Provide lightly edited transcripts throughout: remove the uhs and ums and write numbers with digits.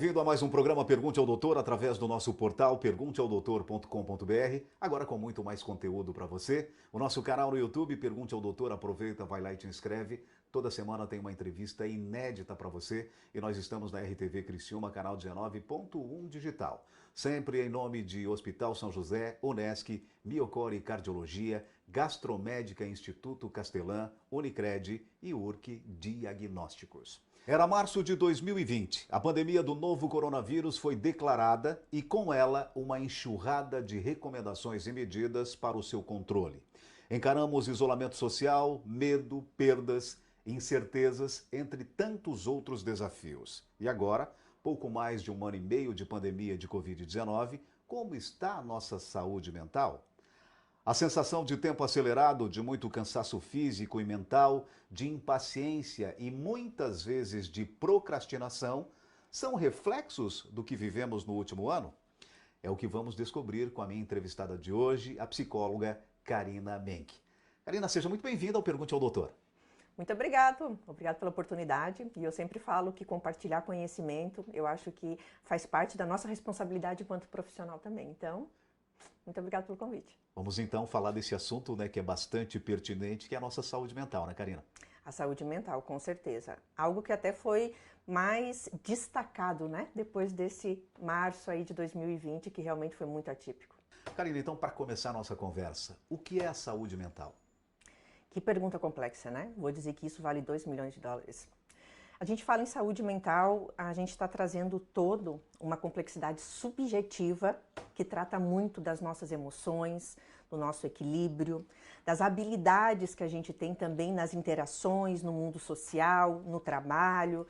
bem-vindo a mais um programa Pergunte ao Doutor através do nosso portal pergunteaodoutor.com.br. Agora com muito mais conteúdo para você. O nosso canal no YouTube, Pergunte ao Doutor, aproveita, vai lá e te inscreve. Toda semana tem uma entrevista inédita para você e nós estamos na RTV Criciúma, canal 19.1 digital. Sempre em nome de Hospital São José, Unesc, Miocore Cardiologia, Gastromédica Instituto Castelã, Unicred e URC Diagnósticos. Era março de 2020. A pandemia do novo coronavírus foi declarada e com ela uma enxurrada de recomendações e medidas para o seu controle. Encaramos isolamento social, medo, perdas, incertezas, entre tantos outros desafios. E agora, pouco mais de 1 ano e meio de pandemia de Covid-19, como está a nossa saúde mental? A sensação de tempo acelerado, de muito cansaço físico e mental, de impaciência e muitas vezes de procrastinação são reflexos do que vivemos no último ano? É o que vamos descobrir com a minha entrevistada de hoje, a psicóloga Karina Menck. Karina, seja muito bem-vinda ao Pergunte ao Doutor. Muito obrigado pela oportunidade. E eu sempre falo que compartilhar conhecimento, eu acho que faz parte da nossa responsabilidade enquanto profissional também. Então, muito obrigado pelo convite. Vamos então falar desse assunto, né, que é bastante pertinente, que é a nossa saúde mental, né, Karina? A saúde mental, com certeza. Algo que até foi mais destacado, né, depois desse março aí de 2020, que realmente foi muito atípico. Karina, então, para começar a nossa conversa, o que é a saúde mental? Que pergunta complexa, né? Vou dizer que isso vale 2 milhões de dólares. A gente fala em saúde mental, a gente está trazendo todo uma complexidade subjetiva que trata muito das nossas emoções, do nosso equilíbrio, das habilidades que a gente tem também nas interações, no mundo social, no trabalho.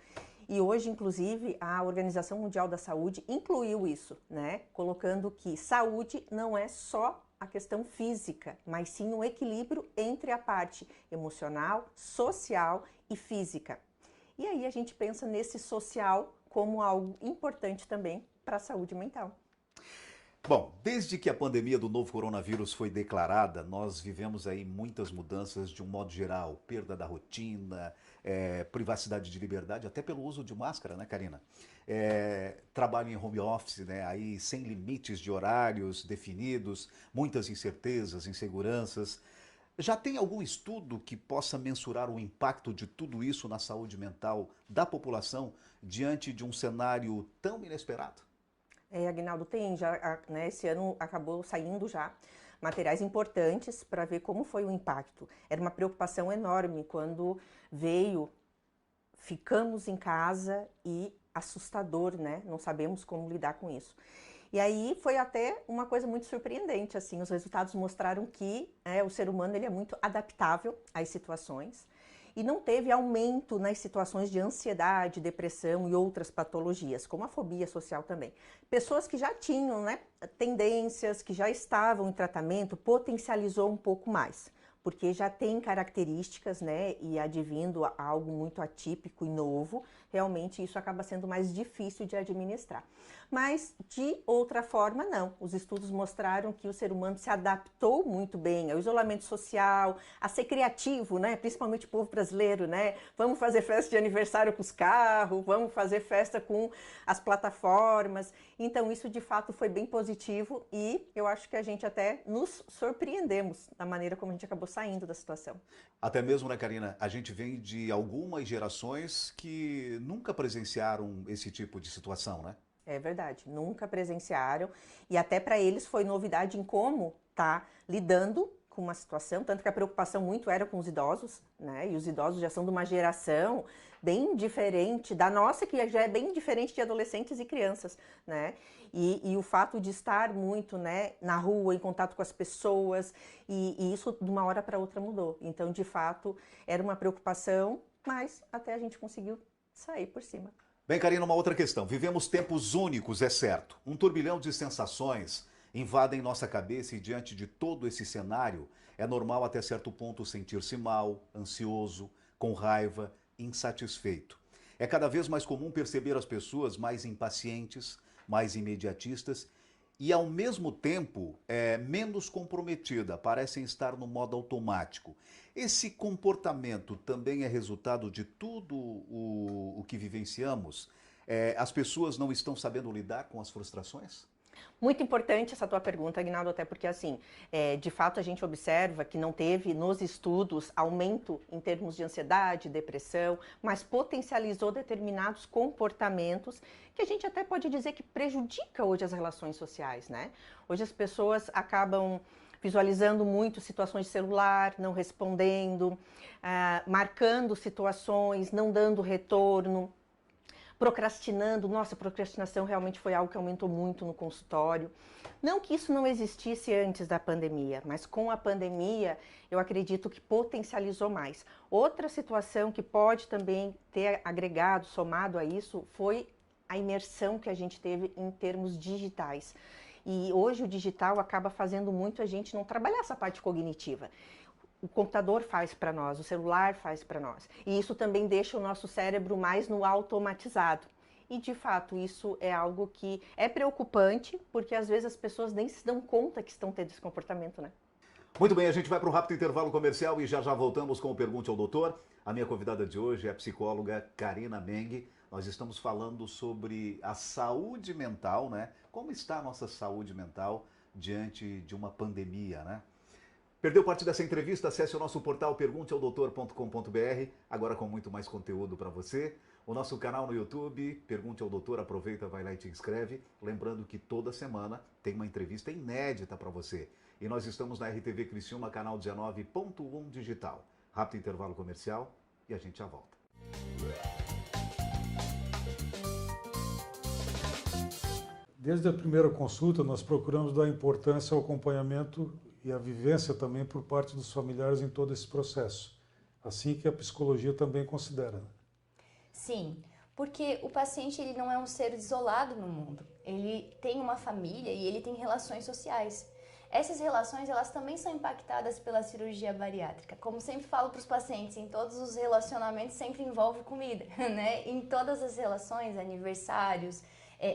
E hoje, inclusive, a Organização Mundial da Saúde incluiu isso, né? Colocando que saúde não é só a questão física, mas sim um equilíbrio entre a parte emocional, social e física. E aí a gente pensa nesse social como algo importante também para a saúde mental. Bom, desde que a pandemia do novo coronavírus foi declarada, nós vivemos aí muitas mudanças de um modo geral, perda da rotina, privacidade de liberdade, até pelo uso de máscara, né, Karina? Trabalho em home office, né, aí sem limites de horários definidos, muitas incertezas, inseguranças. Já tem algum estudo que possa mensurar o impacto de tudo isso na saúde mental da população diante de um cenário tão inesperado? Aguinaldo, tem já, né, esse ano acabou saindo já materiais importantes para ver como foi o impacto. Era uma preocupação enorme quando veio, ficamos em casa e assustador, né? Não sabemos como lidar com isso. E aí foi até uma coisa muito surpreendente, assim, os resultados mostraram que o ser humano ele é muito adaptável às situações e não teve aumento nas situações de ansiedade, depressão e outras patologias, como a fobia social também. Pessoas que já tinham, né, tendências, que já estavam em tratamento, potencializou um pouco mais, porque já tem características, né, e advindo a algo muito atípico e novo, realmente isso acaba sendo mais difícil de administrar. Mas, de outra forma, não. Os estudos mostraram que o ser humano se adaptou muito bem ao isolamento social, a ser criativo, né, principalmente o povo brasileiro, né, vamos fazer festa de aniversário com os carros, vamos fazer festa com as plataformas. Então, isso de fato foi bem positivo e eu acho que a gente até nos surpreendemos da maneira como a gente acabou saindo da situação. Até mesmo, né, Karina, a gente vem de algumas gerações que nunca presenciaram esse tipo de situação, né? É verdade, nunca presenciaram e até para eles foi novidade em como tá lidando com uma situação, tanto que a preocupação muito era com os idosos, né? E os idosos já são de uma geração bem diferente da nossa, que já é bem diferente de adolescentes e crianças, né? E o fato de estar muito, né, na rua, em contato com as pessoas, e isso de uma hora para outra mudou. Então, de fato, era uma preocupação, mas até a gente conseguiu sair por cima. Bem, Karina, uma outra questão. Vivemos tempos únicos, é certo. Um turbilhão de sensações invadem nossa cabeça e diante de todo esse cenário, é normal até certo ponto sentir-se mal, ansioso, com raiva, insatisfeito. É cada vez mais comum perceber as pessoas mais impacientes, mais imediatistas e, ao mesmo tempo, menos comprometida, parecem estar no modo automático. Esse comportamento também é resultado de tudo o que vivenciamos? As pessoas não estão sabendo lidar com as frustrações? Muito importante essa tua pergunta, Aguinaldo, até porque, assim, de fato a gente observa que não teve nos estudos aumento em termos de ansiedade, depressão, mas potencializou determinados comportamentos que a gente até pode dizer que prejudica hoje as relações sociais, né? Hoje as pessoas acabam visualizando muito situações de celular, não respondendo, marcando situações, não dando retorno, procrastinando. Nossa, procrastinação realmente foi algo que aumentou muito no consultório. Não que isso não existisse antes da pandemia, mas com a pandemia eu acredito que potencializou mais. Outra situação que pode também ter agregado, somado a isso, foi a imersão que a gente teve em termos digitais. E hoje o digital acaba fazendo muito a gente não trabalhar essa parte cognitiva. O computador faz para nós, o celular faz para nós. E isso também deixa o nosso cérebro mais no automatizado. E, de fato, isso é algo que é preocupante, porque às vezes as pessoas nem se dão conta que estão tendo esse comportamento, né? Muito bem, a gente vai para um rápido intervalo comercial e já voltamos com o Pergunte ao Doutor. A minha convidada de hoje é a psicóloga Karina Meng. Nós estamos falando sobre a saúde mental, né? Como está a nossa saúde mental diante de uma pandemia, né? Perdeu parte dessa entrevista? Acesse o nosso portal pergunteaodoutor.com.br, agora com muito mais conteúdo para você. O nosso canal no YouTube, Pergunte ao Doutor, aproveita, vai lá e te inscreve. Lembrando que toda semana tem uma entrevista inédita para você. E nós estamos na RTV Criciúma, canal 19.1 digital. Rápido intervalo comercial e a gente já volta. Desde a primeira consulta, nós procuramos dar importância ao acompanhamento e a vivência também por parte dos familiares em todo esse processo, assim que a psicologia também considera. Sim, porque o paciente ele não é um ser isolado no mundo, ele tem uma família e ele tem relações sociais. Essas relações elas também são impactadas pela cirurgia bariátrica. Como sempre falo para os pacientes, em todos os relacionamentos sempre envolve comida, né? Em todas as relações, aniversários,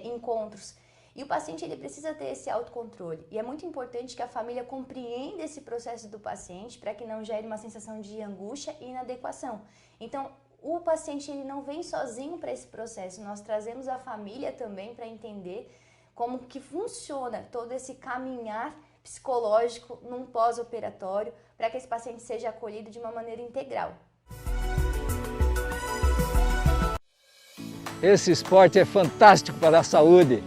encontros. E o paciente ele precisa ter esse autocontrole. E é muito importante que a família compreenda esse processo do paciente para que não gere uma sensação de angústia e inadequação. Então, o paciente ele não vem sozinho para esse processo. Nós trazemos a família também para entender como que funciona todo esse caminhar psicológico num pós-operatório para que esse paciente seja acolhido de uma maneira integral. Esse esporte é fantástico para a saúde.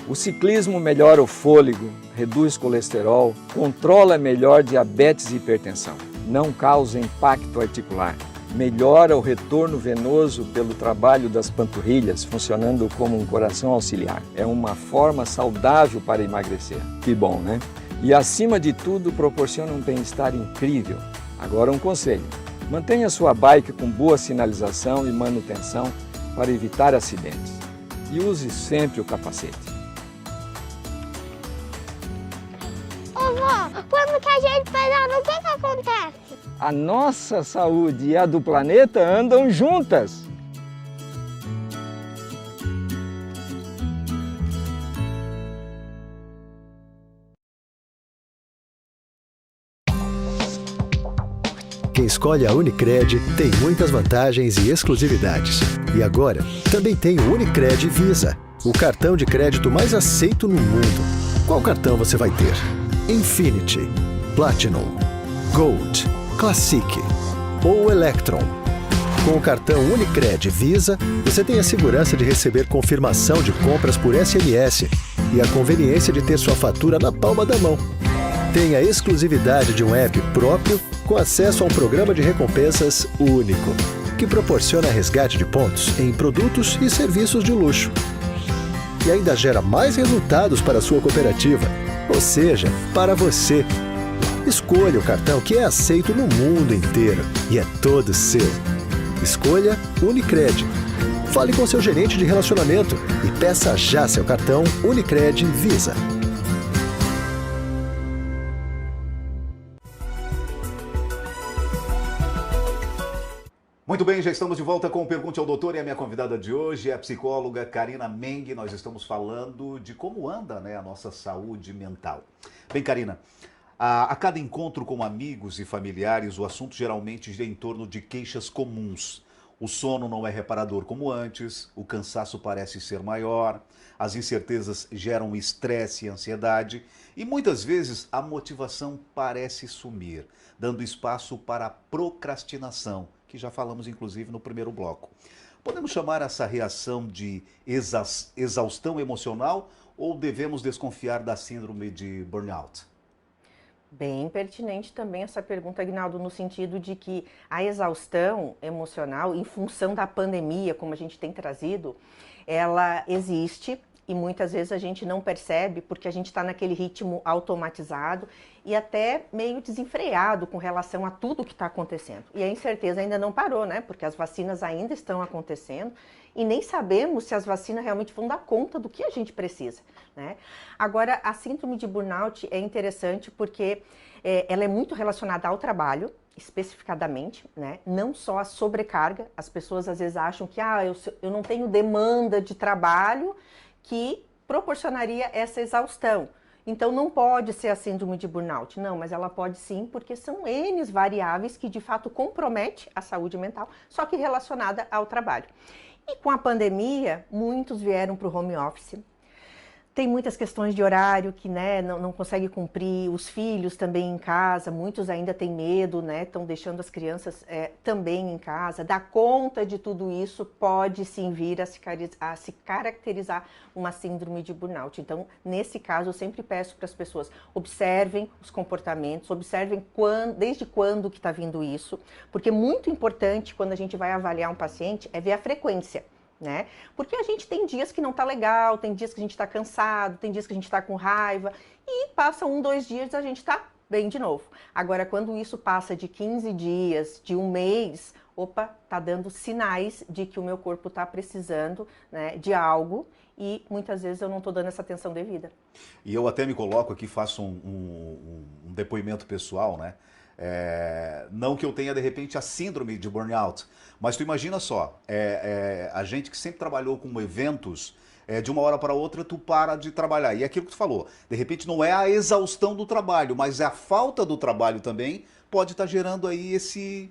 O ciclismo melhora o fôlego, reduz colesterol, controla melhor diabetes e hipertensão, não causa impacto articular, melhora o retorno venoso pelo trabalho das panturrilhas, funcionando como um coração auxiliar. É uma forma saudável para emagrecer. Que bom, né? E acima de tudo, proporciona um bem-estar incrível. Agora um conselho, mantenha sua bike com boa sinalização e manutenção para evitar acidentes. E use sempre o capacete. Quando que a gente pedala, o que acontece? A nossa saúde e a do planeta andam juntas. Quem escolhe a Unicred tem muitas vantagens e exclusividades. E agora, também tem o Unicred Visa, o cartão de crédito mais aceito no mundo. Qual cartão você vai ter? Infinity, Platinum, Gold, Classic ou Electron. Com o cartão Unicred Visa, você tem a segurança de receber confirmação de compras por SMS e a conveniência de ter sua fatura na palma da mão. Tem a exclusividade de um app próprio com acesso a um programa de recompensas único, que proporciona resgate de pontos em produtos e serviços de luxo. E ainda gera mais resultados para a sua cooperativa, ou seja, para você. Escolha o cartão que é aceito no mundo inteiro e é todo seu. Escolha Unicred. Fale com seu gerente de relacionamento e peça já seu cartão Unicred Visa. Muito bem, já estamos de volta com o Pergunte ao Doutor e a minha convidada de hoje é a psicóloga Karina Meng. Nós estamos falando de como anda, né, a nossa saúde mental. Bem, Karina, a cada encontro com amigos e familiares, o assunto geralmente gira em torno de queixas comuns. O sono não é reparador como antes, o cansaço parece ser maior, as incertezas geram estresse e ansiedade e muitas vezes a motivação parece sumir, dando espaço para a procrastinação, que já falamos inclusive no primeiro bloco. Podemos chamar essa reação de exaustão emocional ou devemos desconfiar da síndrome de burnout? Bem pertinente também essa pergunta, Aguinaldo, no sentido de que a exaustão emocional, em função da pandemia, como a gente tem trazido, ela existe e muitas vezes a gente não percebe porque a gente está naquele ritmo automatizado e até meio desenfreado com relação a tudo que está acontecendo. E a incerteza ainda não parou, né? Porque as vacinas ainda estão acontecendo e nem sabemos se as vacinas realmente vão dar conta do que a gente precisa, né? Agora, a síndrome de burnout é interessante porque ela é muito relacionada ao trabalho, especificadamente, né? Não só a sobrecarga. As pessoas às vezes acham que eu não tenho demanda de trabalho que proporcionaria essa exaustão. Então não pode ser a síndrome de burnout. Não, mas ela pode sim, porque são N variáveis que de fato comprometem a saúde mental, só que relacionada ao trabalho. E com a pandemia, muitos vieram para o home office. Tem muitas questões de horário que, né, não consegue cumprir, os filhos também em casa, muitos ainda têm medo, né, estão deixando as crianças também em casa. Dar conta de tudo isso pode sim vir a se caracterizar uma síndrome de burnout. Então, nesse caso, eu sempre peço para as pessoas, observem os comportamentos, observem desde quando que está vindo isso, porque é muito importante quando a gente vai avaliar um paciente é ver a frequência. Né? Porque a gente tem dias que não tá legal, tem dias que a gente tá cansado, tem dias que a gente tá com raiva e passa 1, 2 dias a gente tá bem de novo. Agora, quando isso passa de 15 dias, de 1 mês, tá dando sinais de que o meu corpo tá precisando, né, de algo e muitas vezes eu não tô dando essa atenção devida. E eu até me coloco aqui, faço um depoimento pessoal, né? Não que eu tenha de repente a síndrome de burnout, mas tu imagina só, a gente que sempre trabalhou com eventos, de uma hora para outra tu para de trabalhar, e é aquilo que tu falou, de repente não é a exaustão do trabalho, mas a falta do trabalho também pode estar gerando aí esse...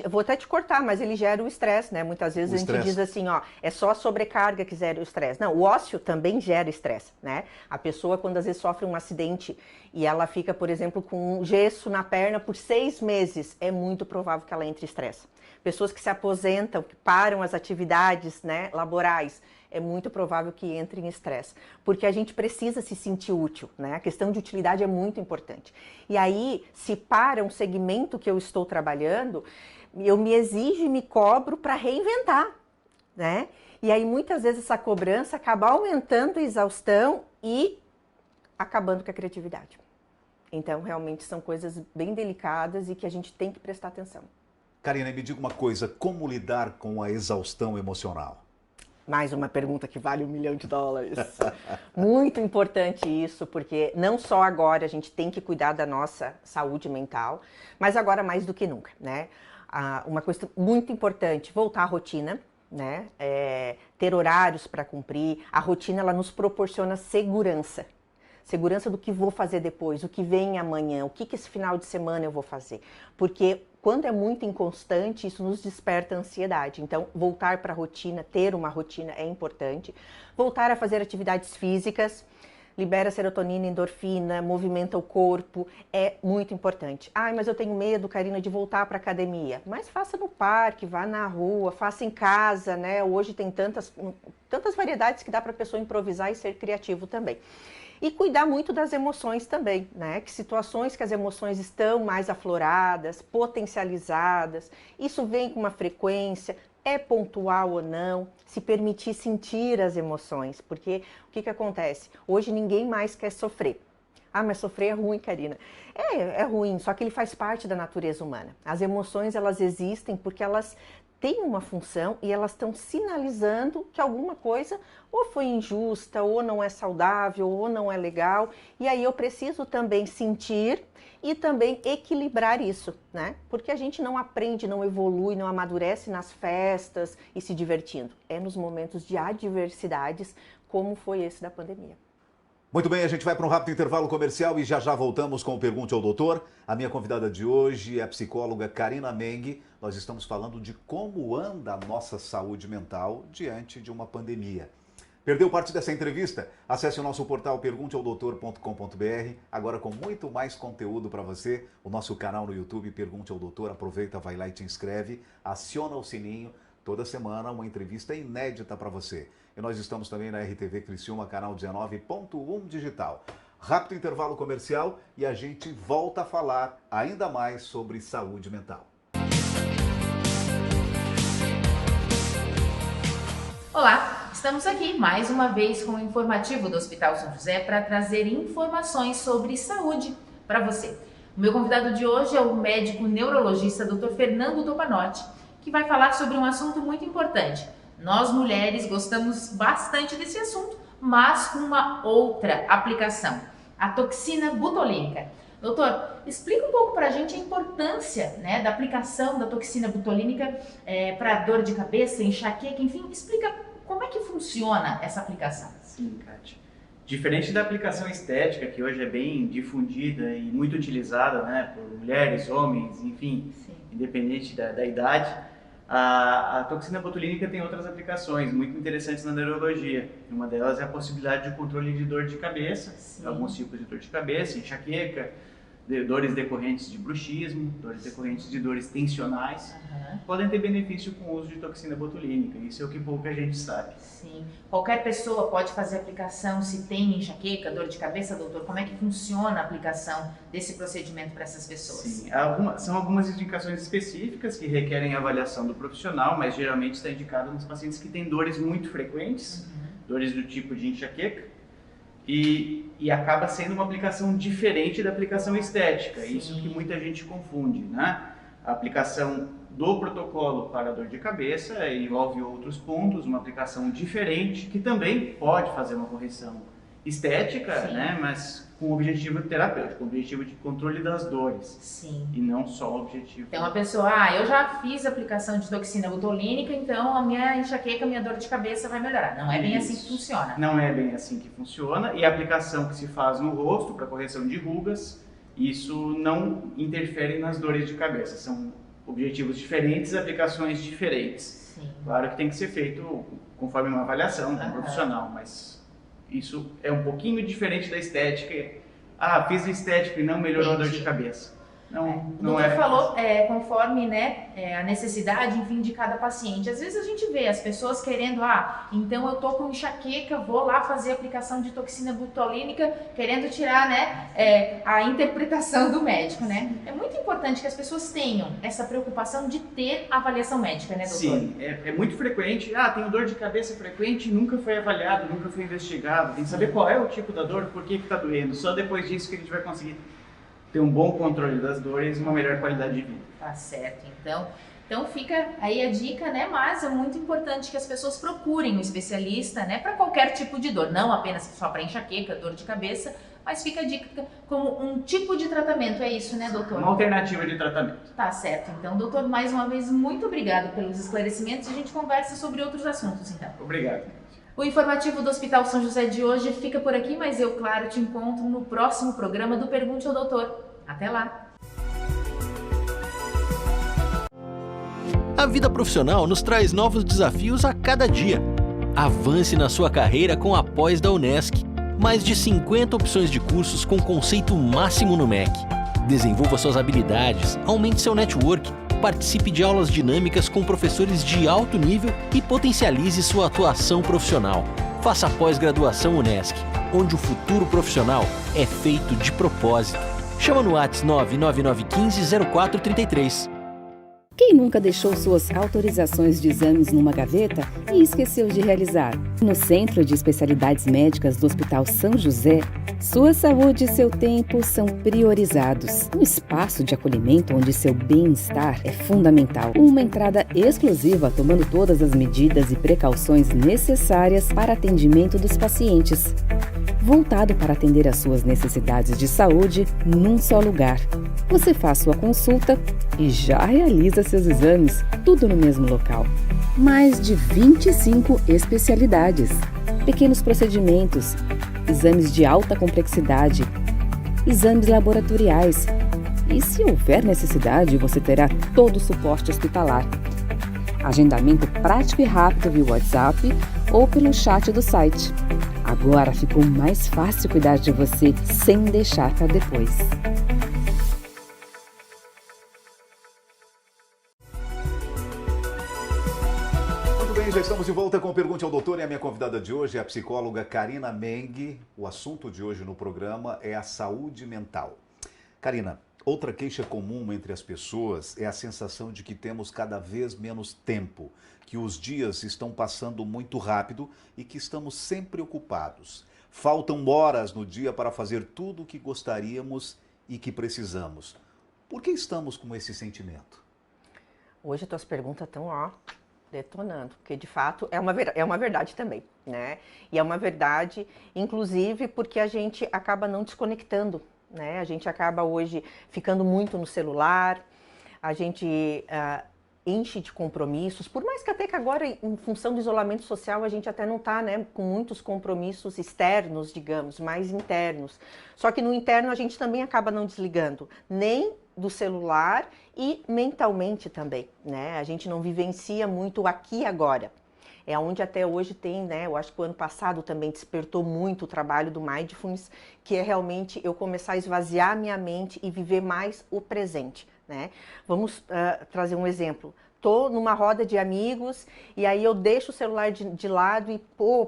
Vou até te cortar, mas ele gera o estresse, né? Muitas vezes a gente diz assim, é só a sobrecarga que gera o estresse. Não, o ócio também gera estresse, né? A pessoa, quando às vezes sofre um acidente e ela fica, por exemplo, com um gesso na perna por 6 meses, é muito provável que ela entre em estresse. Pessoas que se aposentam, que param as atividades, né, laborais, é muito provável que entre em estresse, porque a gente precisa se sentir útil, né? A questão de utilidade é muito importante. E aí, se para um segmento que eu estou trabalhando, eu me exijo e me cobro para reinventar, né? E aí, muitas vezes, essa cobrança acaba aumentando a exaustão e acabando com a criatividade. Então, realmente, são coisas bem delicadas e que a gente tem que prestar atenção. Karina, me diga uma coisa, como lidar com a exaustão emocional? Mais uma pergunta que vale $1 milhão. Muito importante isso, porque não só agora a gente tem que cuidar da nossa saúde mental, mas agora mais do que nunca, né? Uma coisa muito importante, voltar à rotina, né? Ter horários para cumprir. A rotina, ela nos proporciona segurança. Segurança do que vou fazer depois, o que vem amanhã, o que esse final de semana eu vou fazer. Porque quando é muito inconstante, isso nos desperta ansiedade. Então, voltar para a rotina, ter uma rotina é importante. Voltar a fazer atividades físicas, libera serotonina, endorfina, movimenta o corpo, é muito importante. Mas eu tenho medo, Karina, de voltar para a academia. Mas faça no parque, vá na rua, faça em casa, né? Hoje tem tantas variedades que dá para a pessoa improvisar e ser criativo também. E cuidar muito das emoções também, né? Que situações que as emoções estão mais afloradas, potencializadas, isso vem com uma frequência, é pontual ou não, se permitir sentir as emoções, porque o que acontece? Hoje ninguém mais quer sofrer. Mas sofrer é ruim, Karina. É ruim, só que ele faz parte da natureza humana. As emoções, elas existem porque elas têm uma função e elas estão sinalizando que alguma coisa ou foi injusta, ou não é saudável, ou não é legal. E aí eu preciso também sentir e também equilibrar isso, né? Porque a gente não aprende, não evolui, não amadurece nas festas e se divertindo. É nos momentos de adversidades, como foi esse da pandemia. Muito bem, a gente vai para um rápido intervalo comercial e já voltamos com o Pergunte ao Doutor. A minha convidada de hoje é a psicóloga Karina Meng. Nós estamos falando de como anda a nossa saúde mental diante de uma pandemia. Perdeu parte dessa entrevista? Acesse o nosso portal pergunteaodoutor.com.br, agora com muito mais conteúdo para você. O nosso canal no YouTube, Pergunte ao Doutor. Aproveita, vai lá e te inscreve, aciona o sininho. Toda semana uma entrevista inédita para você. E nós estamos também na RTV Criciúma, canal 19.1 digital. Rápido intervalo comercial e a gente volta a falar ainda mais sobre saúde mental. Olá, estamos aqui mais uma vez com o informativo do Hospital São José para trazer informações sobre saúde para você. O meu convidado de hoje é o médico neurologista Dr. Fernando Topanotti, que vai falar sobre um assunto muito importante. Nós mulheres gostamos bastante desse assunto, mas com uma outra aplicação, a toxina butolínica. Doutor, explica um pouco para a gente a importância, né, da aplicação da toxina butolínica para dor de cabeça, enxaqueca, enfim, explica como é que funciona essa aplicação. Sim, Kátia. Diferente da aplicação estética, que hoje é bem difundida e muito utilizada, né, por mulheres, homens, enfim, sim, independente da idade, a toxina botulínica tem outras aplicações muito interessantes na neurologia. Uma delas é a possibilidade de controle de dor de cabeça, sim, alguns tipos de dor de cabeça, enxaqueca, dores decorrentes de bruxismo, dores decorrentes de dores tensionais, podem ter benefício com o uso de toxina botulínica. Isso é o que pouca gente sabe. Sim. Qualquer pessoa pode fazer a aplicação se tem enxaqueca, dor de cabeça, doutor? Como é que funciona a aplicação desse procedimento para essas pessoas? Sim, são algumas indicações específicas que requerem avaliação do profissional, mas geralmente está indicado nos pacientes que têm dores muito frequentes, dores do tipo de enxaqueca, e acaba sendo uma aplicação diferente da aplicação estética. Sim. Isso que muita gente confunde, né? A aplicação do protocolo para dor de cabeça envolve outros pontos, uma aplicação diferente, que também pode fazer uma correção estética, né? Mas com objetivo terapêutico, com objetivo de controle das dores. Sim. E não só o objetivo. Então a pessoa, eu já fiz a aplicação de toxina botulínica, então a minha enxaqueca, a minha dor de cabeça vai melhorar. Não é bem assim que funciona. Não é bem assim que funciona. E a aplicação que se faz no rosto para correção de rugas, isso não interfere nas dores de cabeça. São objetivos diferentes, aplicações diferentes. Sim. Claro que tem que ser feito conforme uma avaliação de um profissional, mas isso é um pouquinho diferente da estética. Fiz o estético e não melhorou a dor de cabeça. Não é. Falou conforme, né, a necessidade, enfim, de cada paciente. Às vezes a gente vê as pessoas querendo, então eu tô com enxaqueca, vou lá fazer a aplicação de toxina butolínica, querendo tirar, né, a interpretação do médico, né? É muito importante que as pessoas tenham essa preocupação de ter avaliação médica, né, doutor? Sim, é muito frequente. Tenho dor de cabeça frequente, nunca foi avaliado, nunca foi investigado. Tem que saber qual é o tipo da dor, por que tá doendo. Só depois disso que a gente vai conseguir ter um bom controle das dores e uma melhor qualidade de vida. Tá certo, então fica aí a dica, né? Mas é muito importante que as pessoas procurem um especialista, né? Para qualquer tipo de dor, não apenas só para enxaqueca, dor de cabeça, mas fica a dica como um tipo de tratamento, é isso, né, doutor? Uma alternativa de tratamento. Tá certo, então, doutor, mais uma vez, muito obrigado pelos esclarecimentos e a gente conversa sobre outros assuntos, então. Obrigado. O informativo do Hospital São José de hoje fica por aqui, mas eu, claro, te encontro no próximo programa do Pergunte ao Doutor. Até lá! A vida profissional nos traz novos desafios a cada dia. Avance na sua carreira com a pós da Unesc. Mais de 50 opções de cursos com conceito máximo no MEC. Desenvolva suas habilidades, aumente seu network, participe de aulas dinâmicas com professores de alto nível e potencialize sua atuação profissional. Faça a pós-graduação Unesc, onde o futuro profissional é feito de propósito. Chama no WhatsApp 99915-0433. Quem nunca deixou suas autorizações de exames numa gaveta e esqueceu de realizar? No Centro de Especialidades Médicas do Hospital São José, sua saúde e seu tempo são priorizados. Um espaço de acolhimento onde seu bem-estar é fundamental. Uma entrada exclusiva tomando todas as medidas e precauções necessárias para atendimento dos pacientes. Voltado para atender às suas necessidades de saúde num só lugar. Você faz sua consulta e já realiza seus exames, tudo no mesmo local. Mais de 25 especialidades, pequenos procedimentos, exames de alta complexidade, exames laboratoriais. E se houver necessidade, você terá todo o suporte hospitalar. Agendamento prático e rápido via WhatsApp ou pelo chat do site. Agora ficou mais fácil cuidar de você sem deixar para depois. Já estamos de volta com Pergunte ao Doutor e a minha convidada de hoje é a psicóloga Karina Meng. O assunto de hoje no programa é a saúde mental. Karina, outra queixa comum entre as pessoas é a sensação de que temos cada vez menos tempo, que os dias estão passando muito rápido e que estamos sempre ocupados. Faltam horas no dia para fazer tudo o que gostaríamos e que precisamos. Por que estamos com esse sentimento? Hoje as tuas perguntas estão, detonando, porque de fato é uma verdade também, né? E é uma verdade, inclusive, porque a gente acaba não desconectando, né? A gente acaba hoje ficando muito no celular, a gente enche de compromissos, por mais que até que agora, em função do isolamento social, a gente até não está, né, com muitos compromissos externos, digamos, mais internos. Só que no interno a gente também acaba não desligando, nem do celular e mentalmente também, né? A gente não vivencia muito o aqui e agora. É onde até hoje tem, né? Eu acho que o ano passado também despertou muito o trabalho do Mindfulness, que é realmente eu começar a esvaziar a minha mente e viver mais o presente, né? Vamos trazer um exemplo. Tô numa roda de amigos e aí eu deixo o celular de lado e,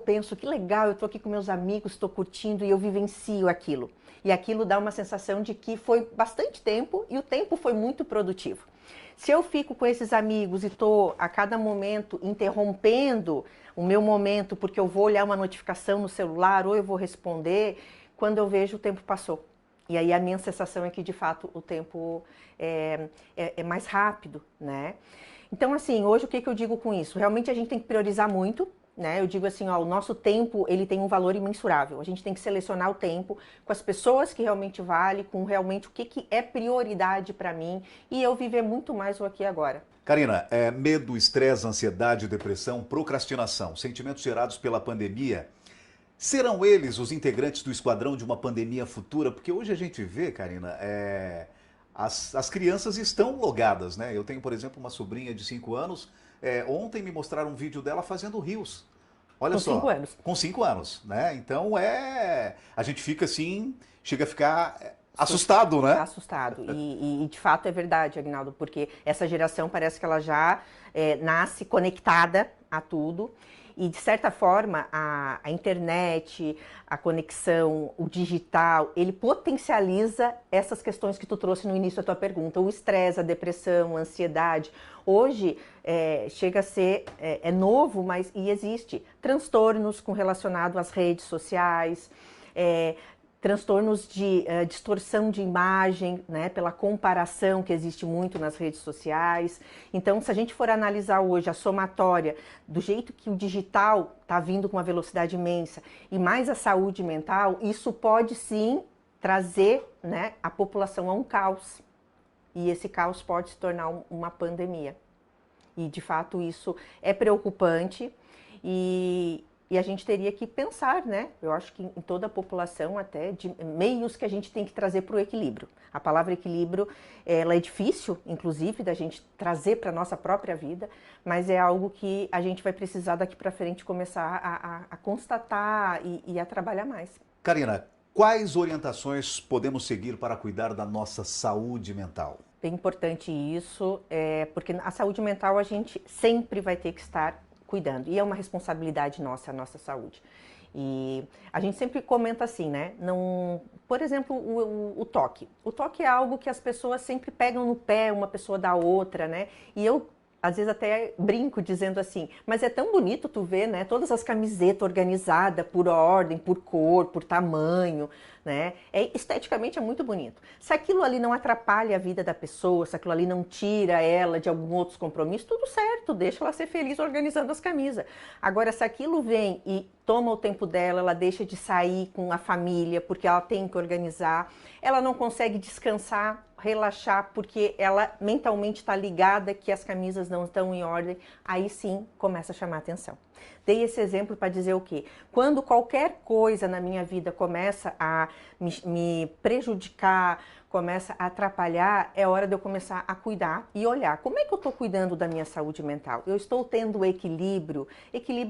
penso que legal, eu tô aqui com meus amigos, estou curtindo e eu vivencio aquilo. E aquilo dá uma sensação de que foi bastante tempo e o tempo foi muito produtivo. Se eu fico com esses amigos e estou a cada momento interrompendo o meu momento porque eu vou olhar uma notificação no celular ou eu vou responder, quando eu vejo o tempo passou. E aí a minha sensação é que de fato o tempo é mais rápido, né? Então assim, hoje o que eu digo com isso? Realmente a gente tem que priorizar muito, né? Eu digo assim, o nosso tempo ele tem um valor imensurável. A gente tem que selecionar o tempo com as pessoas que realmente vale, com realmente o que é prioridade para mim e eu viver muito mais o aqui e agora. Karina, medo, estresse, ansiedade, depressão, procrastinação, sentimentos gerados pela pandemia, serão eles os integrantes do esquadrão de uma pandemia futura? Porque hoje a gente vê, Karina, as crianças estão logadas, né? Eu tenho, por exemplo, uma sobrinha de 5 anos. Ontem me mostraram um vídeo dela fazendo rios. Olha só. Com 5 anos. Com 5 anos, né? Então a gente fica assim, chega a ficar assustado, né? Assustado. E de fato é verdade, Aguinaldo, porque essa geração parece que ela já nasce conectada a tudo. E, de certa forma, a internet, a conexão, o digital, ele potencializa essas questões que tu trouxe no início da tua pergunta. O estresse, a depressão, a ansiedade. Hoje, chega a ser, novo, mas existe. Transtornos relacionados às redes sociais, transtornos de distorção de imagem, né, pela comparação que existe muito nas redes sociais. Então, se a gente for analisar hoje a somatória do jeito que o digital está vindo com uma velocidade imensa e mais a saúde mental, isso pode sim trazer, né, a população a um caos. E esse caos pode se tornar uma pandemia. E, de fato, isso é preocupante e a gente teria que pensar, né? Eu acho que em toda a população, até de meios que a gente tem que trazer para o equilíbrio. A palavra equilíbrio, ela é difícil, inclusive, da gente trazer para a nossa própria vida, mas é algo que a gente vai precisar daqui para frente começar a constatar e a trabalhar mais. Karina, quais orientações podemos seguir para cuidar da nossa saúde mental? Bem importante isso, porque a saúde mental a gente sempre vai ter que estar cuidando. E é uma responsabilidade nossa, a nossa saúde. E a gente sempre comenta assim, né? Por exemplo, o toque. O toque é algo que as pessoas sempre pegam no pé uma pessoa da outra, né? E eu, às vezes, até brinco dizendo assim, mas é tão bonito tu ver, né? Todas as camisetas organizadas por ordem, por cor, por tamanho, né? Esteticamente é muito bonito. Se aquilo ali não atrapalha a vida da pessoa, se aquilo ali não tira ela de algum outro compromisso, tudo certo, deixa ela ser feliz organizando as camisas. Agora, se aquilo vem e toma o tempo dela, ela deixa de sair com a família porque ela tem que organizar, ela não consegue descansar, relaxar porque ela mentalmente está ligada que as camisas não estão em ordem, aí sim começa a chamar atenção. Dei esse exemplo para dizer o quê? Quando qualquer coisa na minha vida começa a me prejudicar, começa a atrapalhar, é hora de eu começar a cuidar e olhar como é que eu estou cuidando da minha saúde mental. Eu estou tendo equilíbrio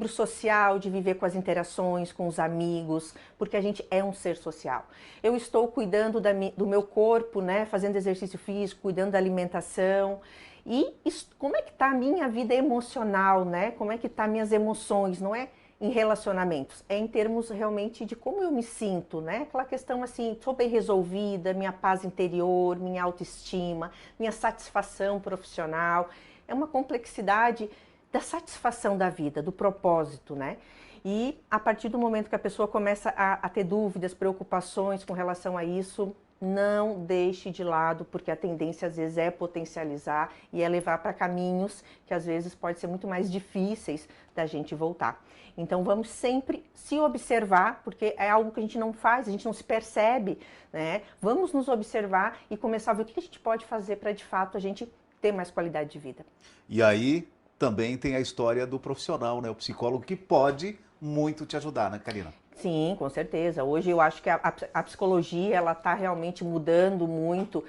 social, de viver com as interações, com os amigos, porque a gente é um ser social. Eu estou cuidando do meu corpo, né, fazendo exercício físico, cuidando da alimentação. E como é que está a minha vida emocional, né? Como é que está minhas emoções, não é em relacionamentos, é em termos realmente de como eu me sinto, né? Aquela questão assim, estou bem resolvida, minha paz interior, minha autoestima, minha satisfação profissional. É uma complexidade da satisfação da vida, do propósito, né? E a partir do momento que a pessoa começa a ter dúvidas, preocupações com relação a isso, não deixe de lado, porque a tendência às vezes é potencializar e é levar para caminhos que às vezes pode ser muito mais difíceis da gente voltar. Então vamos sempre se observar, porque é algo que a gente não faz, a gente não se percebe, né? Vamos nos observar e começar a ver o que a gente pode fazer para de fato a gente ter mais qualidade de vida. E aí também tem a história do profissional, né? O psicólogo que pode muito te ajudar, né, Karina? Sim, com certeza. Hoje eu acho que a psicologia ela está realmente mudando muito,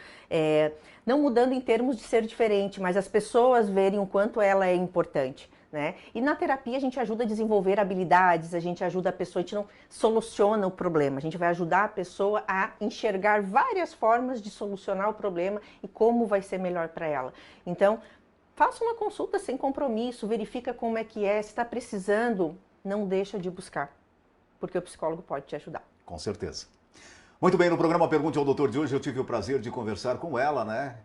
não mudando em termos de ser diferente, mas as pessoas verem o quanto ela é importante, né? E na terapia a gente ajuda a desenvolver habilidades, a gente ajuda a pessoa, a gente não soluciona o problema, a gente vai ajudar a pessoa a enxergar várias formas de solucionar o problema e como vai ser melhor para ela. Então, faça uma consulta sem compromisso, verifica como é que é, se está precisando, não deixa de buscar, porque o psicólogo pode te ajudar. Com certeza. Muito bem, no programa Pergunte ao Doutor de hoje eu tive o prazer de conversar com ela, né?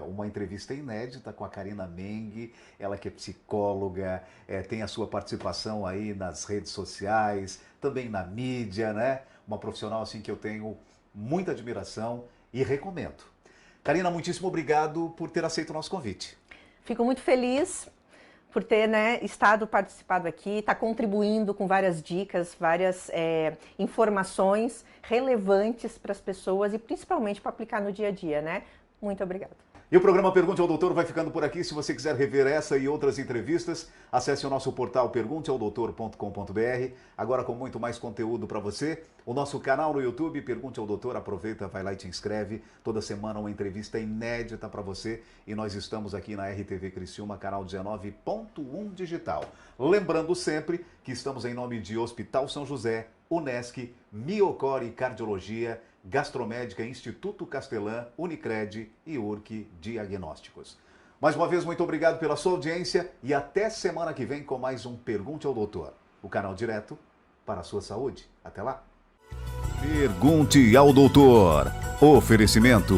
Uma entrevista inédita com a Karina Meng, ela que é psicóloga, tem a sua participação aí nas redes sociais, também na mídia, né? Uma profissional assim que eu tenho muita admiração e recomendo. Karina, muitíssimo obrigado por ter aceito o nosso convite. Fico muito feliz por ter, né, participado aqui, está contribuindo com várias dicas, várias informações relevantes para as pessoas e principalmente para aplicar no dia a dia, né? Muito obrigada. E o programa Pergunte ao Doutor vai ficando por aqui. Se você quiser rever essa e outras entrevistas, acesse o nosso portal pergunteaodoutor.com.br. Agora com muito mais conteúdo para você. O nosso canal no YouTube, Pergunte ao Doutor, aproveita, vai lá e te inscreve. Toda semana uma entrevista inédita para você. E nós estamos aqui na RTV Criciúma, canal 19.1 digital. Lembrando sempre que estamos em nome de Hospital São José, Unesc, Miocore Cardiologia, Gastromédica, Instituto Castelã, Unicred e URC Diagnósticos. Mais uma vez, muito obrigado pela sua audiência e até semana que vem com mais um Pergunte ao Doutor, o canal direto para a sua saúde. Até lá! Pergunte ao Doutor. Oferecimento